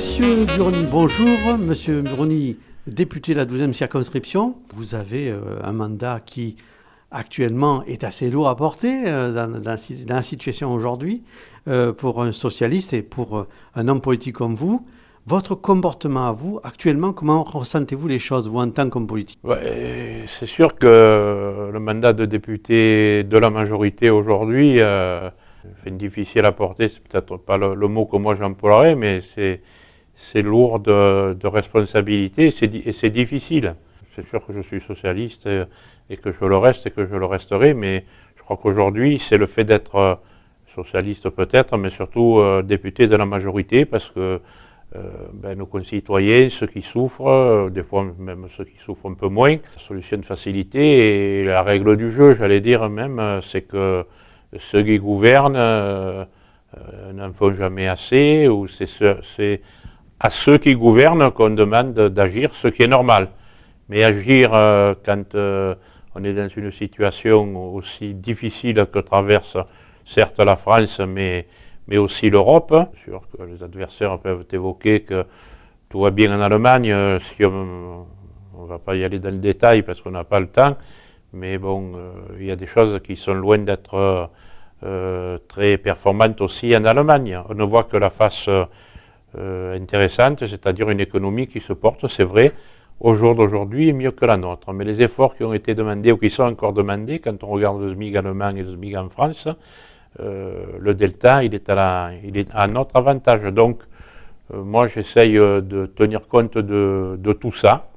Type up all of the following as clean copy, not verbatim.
Monsieur Burny, bonjour. Monsieur Burny, député de la 12e circonscription. Vous avez un mandat qui, actuellement, est assez lourd à porter dans la situation aujourd'hui pour un socialiste et pour un homme politique comme vous. Votre comportement à vous, actuellement, comment ressentez-vous les choses, vous, en tant qu'homme politique? C'est sûr que le mandat de député de la majorité aujourd'hui, difficile à porter, c'est peut-être pas le mot que moi j'emploierais, mais c'est lourd de responsabilité et c'est difficile. C'est sûr que je suis socialiste et que je le reste et que je le resterai, mais je crois qu'aujourd'hui c'est le fait d'être socialiste peut-être, mais surtout député de la majorité, parce que nos concitoyens, ceux qui souffrent, des fois même ceux qui souffrent un peu moins, la solution de facilité et la règle du jeu, j'allais dire même, c'est que ceux qui gouvernent n'en font jamais assez, ou c'est à ceux qui gouvernent qu'on demande d'agir, ce qui est normal. Mais agir quand on est dans une situation aussi difficile que traverse certes la France, mais aussi l'Europe. C'est sûr que les adversaires peuvent évoquer que tout va bien en Allemagne, si on ne va pas y aller dans le détail parce qu'on n'a pas le temps, mais bon, il y a des choses qui sont loin d'être très performantes aussi en Allemagne. On ne voit que la face intéressante, c'est-à-dire une économie qui se porte, c'est vrai, au jour d'aujourd'hui est mieux que la nôtre. Mais les efforts qui ont été demandés ou qui sont encore demandés, quand on regarde le SMIC allemand et le SMIC en France, le delta, il est à notre avantage. Donc, moi, j'essaye de tenir compte de tout ça.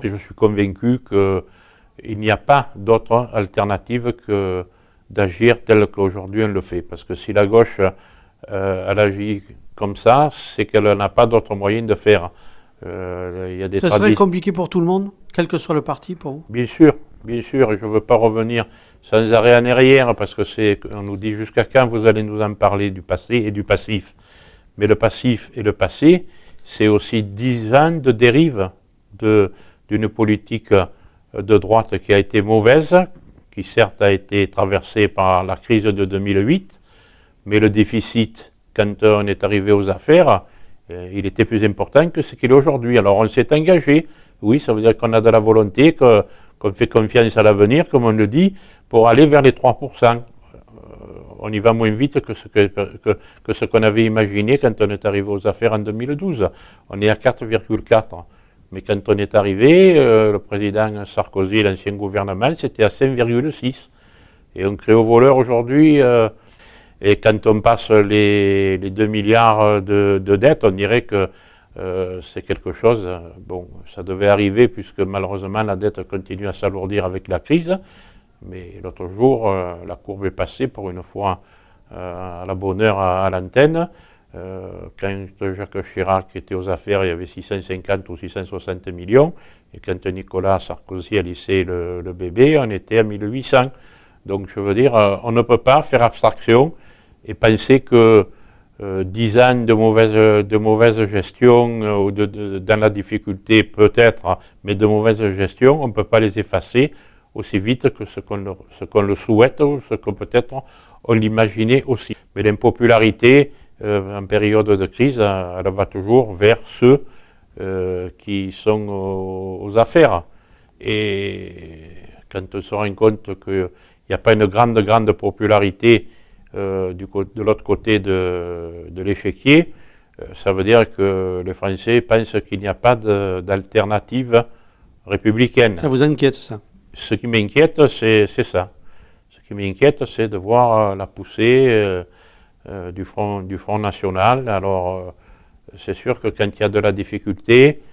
Et je suis convaincu qu'il n'y a pas d'autre alternative que d'agir tel qu'aujourd'hui on le fait. Parce que si la gauche elle agit comme ça, c'est qu'elle n'a pas d'autre moyen de faire. Il y a des Ça serait compliqué pour tout le monde, quel que soit le parti pour vous? Bien sûr, et je ne veux pas revenir sans arrêt en arrière, parce qu'on nous dit jusqu'à quand vous allez nous en parler du passé et du passif. Mais le passif et le passé, c'est aussi 10 ans de dérive d'une politique de droite qui a été mauvaise, qui certes a été traversée par la crise de 2008, mais le déficit, quand on est arrivé aux affaires, il était plus important que ce qu'il est aujourd'hui. Alors on s'est engagé, oui, ça veut dire qu'on a de la volonté, qu'on fait confiance à l'avenir, comme on le dit, pour aller vers les 3%. On y va moins vite que ce qu'on avait imaginé quand on est arrivé aux affaires en 2012. On est à 4,4. Mais quand on est arrivé, le président Sarkozy, l'ancien gouvernement, c'était à 5,6. Et on crée au voleur aujourd'hui, et quand on passe les 2 milliards de dettes, on dirait que c'est quelque chose, bon, ça devait arriver puisque malheureusement la dette continue à s'alourdir avec la crise. Mais l'autre jour, la courbe est passée pour une fois à la bonne heure à l'antenne. Quand Jacques Chirac était aux affaires, il y avait 650 ou 660 millions. Et quand Nicolas Sarkozy a laissé le bébé, on était à 1800. Donc je veux dire, on ne peut pas faire abstraction et penser que 10 ans de mauvaise gestion ou dans la difficulté peut-être, mais de mauvaise gestion, on ne peut pas les effacer aussi vite que ce qu'on le souhaite ou ce que peut-être on l'imaginait aussi. Mais l'impopularité en période de crise, elle va toujours vers ceux qui sont aux affaires. Et quand on se rend compte qu'il n'y a pas une grande popularité de l'autre côté de l'échiquier, ça veut dire que les Français pensent qu'il n'y a pas d'alternative républicaine. Ça vous inquiète, ça? Ce qui m'inquiète, c'est ça. Ce qui m'inquiète, c'est de voir la poussée du Front National. Alors, c'est sûr que quand il y a de la difficulté,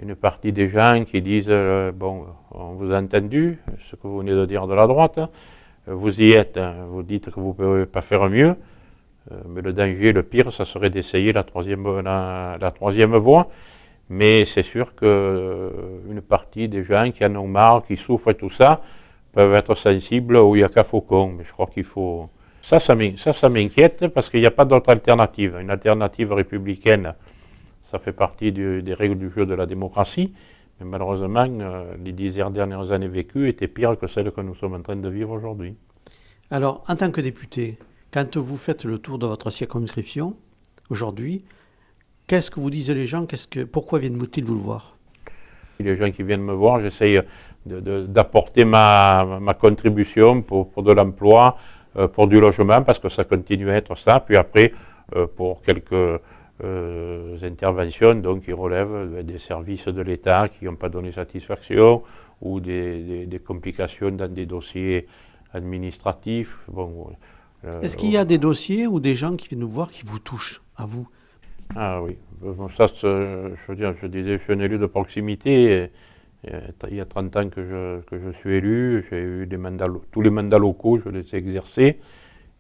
une partie des gens qui disent bon, on vous a entendu, ce que vous venez de dire de la droite, vous y êtes, vous dites que vous ne pouvez pas faire mieux, mais le danger, le pire, ça serait d'essayer la troisième voie. Mais c'est sûr qu'une partie des gens qui en ont marre, qui souffrent et tout ça, peuvent être sensibles au Yaka Faucon. Mais je crois qu'il faut... Ça m'inquiète parce qu'il n'y a pas d'autre alternative. Une alternative républicaine, ça fait partie des règles du jeu de la démocratie. Mais malheureusement, les 10 dernières années vécues étaient pires que celles que nous sommes en train de vivre aujourd'hui. Alors, en tant que député, quand vous faites le tour de votre circonscription, aujourd'hui, Qu'est-ce que vous disent les gens? Pourquoi viennent-ils vous le voir? Les gens qui viennent me voir, j'essaye d'apporter ma contribution pour de l'emploi, pour du logement, parce que ça continue à être ça. Puis après, pour quelques interventions donc, qui relèvent des services de l'État qui n'ont pas donné satisfaction ou des complications dans des dossiers administratifs. Bon, est-ce qu'il y a des dossiers ou des gens qui viennent nous voir qui vous touchent, à vous? Ah oui, bon, ça, je disais, je suis un élu de proximité. Il y a 30 ans que je suis élu, j'ai eu tous les mandats locaux, je les ai exercés.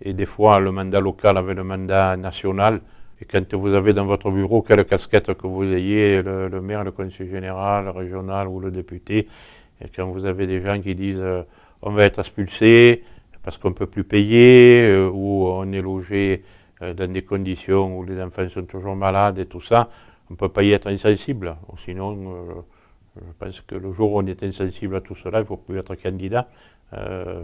Et des fois, le mandat local avec le mandat national. Et quand vous avez dans votre bureau, quelle casquette que vous ayez, le maire, le conseiller général, le régional ou le député, et quand vous avez des gens qui disent on va être expulsé parce qu'on ne peut plus payer, ou on est logé dans des conditions où les enfants sont toujours malades et tout ça, on ne peut pas y être insensible. Sinon, je pense que le jour où on est insensible à tout cela, il ne faut plus être candidat,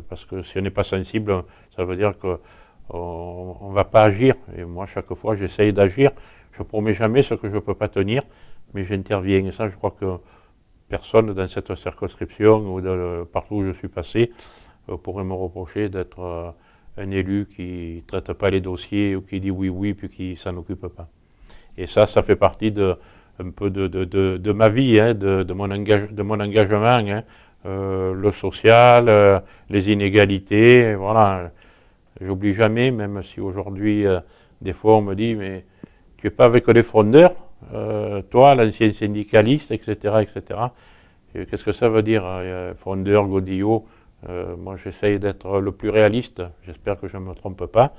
parce que si on n'est pas sensible, ça veut dire qu'on ne va pas agir. Et moi, chaque fois, j'essaye d'agir. Je ne promets jamais ce que je ne peux pas tenir, mais j'interviens. Et ça, je crois que personne dans cette circonscription ou partout où je suis passé pourrait me reprocher d'être un élu qui ne traite pas les dossiers ou qui dit oui, puis qui ne s'en occupe pas. Et ça fait partie un peu de ma vie, hein, de mon engagement, hein, le social, les inégalités, voilà. J'oublie jamais, même si aujourd'hui, des fois on me dit, mais tu n'es pas avec les frondeurs, toi, l'ancien syndicaliste, etc., etc. Qu'est-ce que ça veut dire, frondeur, godillot? Moi, j'essaye d'être le plus réaliste. J'espère que je ne me trompe pas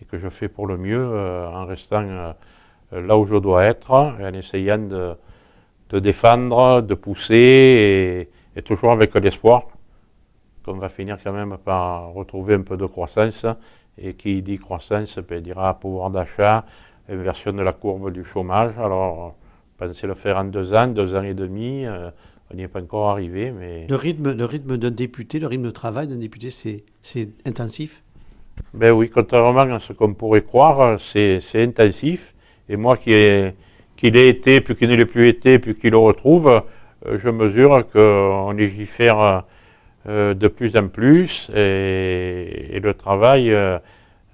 et que je fais pour le mieux en restant là où je dois être et en essayant de défendre, de pousser et toujours avec l'espoir qu'on va finir quand même par retrouver un peu de croissance. Et qui dit croissance dira pouvoir d'achat, inversion de la courbe du chômage. Alors, pensez le faire en 2 ans, 2 ans et demi. On n'y est pas encore arrivé, mais... Le rythme d'un député, le rythme de travail d'un député, c'est intensif? Ben oui, contrairement à ce qu'on pourrait croire, c'est intensif. Et moi qui l'ai été, puis qui ne l'ai plus été, puis qui le retrouve, je mesure qu'on légifère de plus en plus. Et le travail,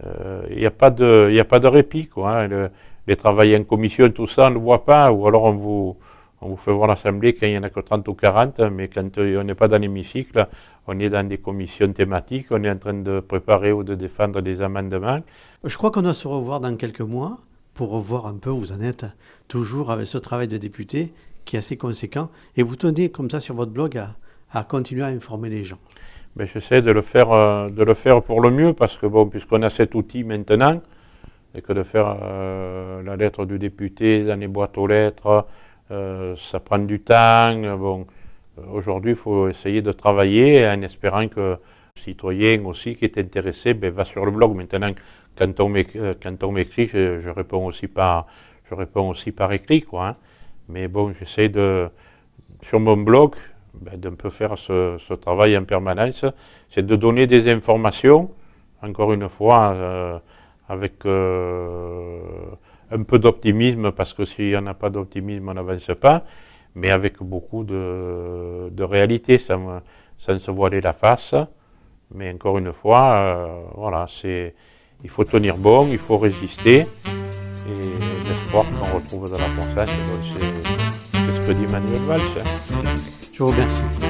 il n'y a pas de répit, quoi, hein. Les travails en commission, tout ça, on ne le voit pas, ou alors on vous fait voir l'Assemblée quand il n'y en a que 30 ou 40, mais quand on n'est pas dans l'hémicycle, on est dans des commissions thématiques, on est en train de préparer ou de défendre des amendements. Je crois qu'on doit se revoir dans quelques mois pour revoir un peu où vous en êtes, toujours avec ce travail de député qui est assez conséquent. Et vous tenez comme ça sur votre blog à continuer à informer les gens. Ben, j'essaie de le faire pour le mieux, parce que bon, puisqu'on a cet outil maintenant, et que de faire la lettre du député dans les boîtes aux lettres, ça prend du temps. Bon, aujourd'hui, il faut essayer de travailler en espérant que le citoyen aussi qui est intéressé va sur le blog. Maintenant, quand on m'écrit, je réponds aussi par écrit, quoi, hein. Mais bon, j'essaie sur mon blog, d'un peu faire ce travail en permanence, c'est de donner des informations, encore une fois, avec un peu d'optimisme, parce que s'il n'y en a pas d'optimisme, on n'avance pas, mais avec beaucoup de réalité, sans se voiler la face. Mais encore une fois, voilà, il faut tenir bon, il faut résister, et l'espoir qu'on retrouve de la croissance, c'est ce que dit Manuel Valls. Je vous remercie.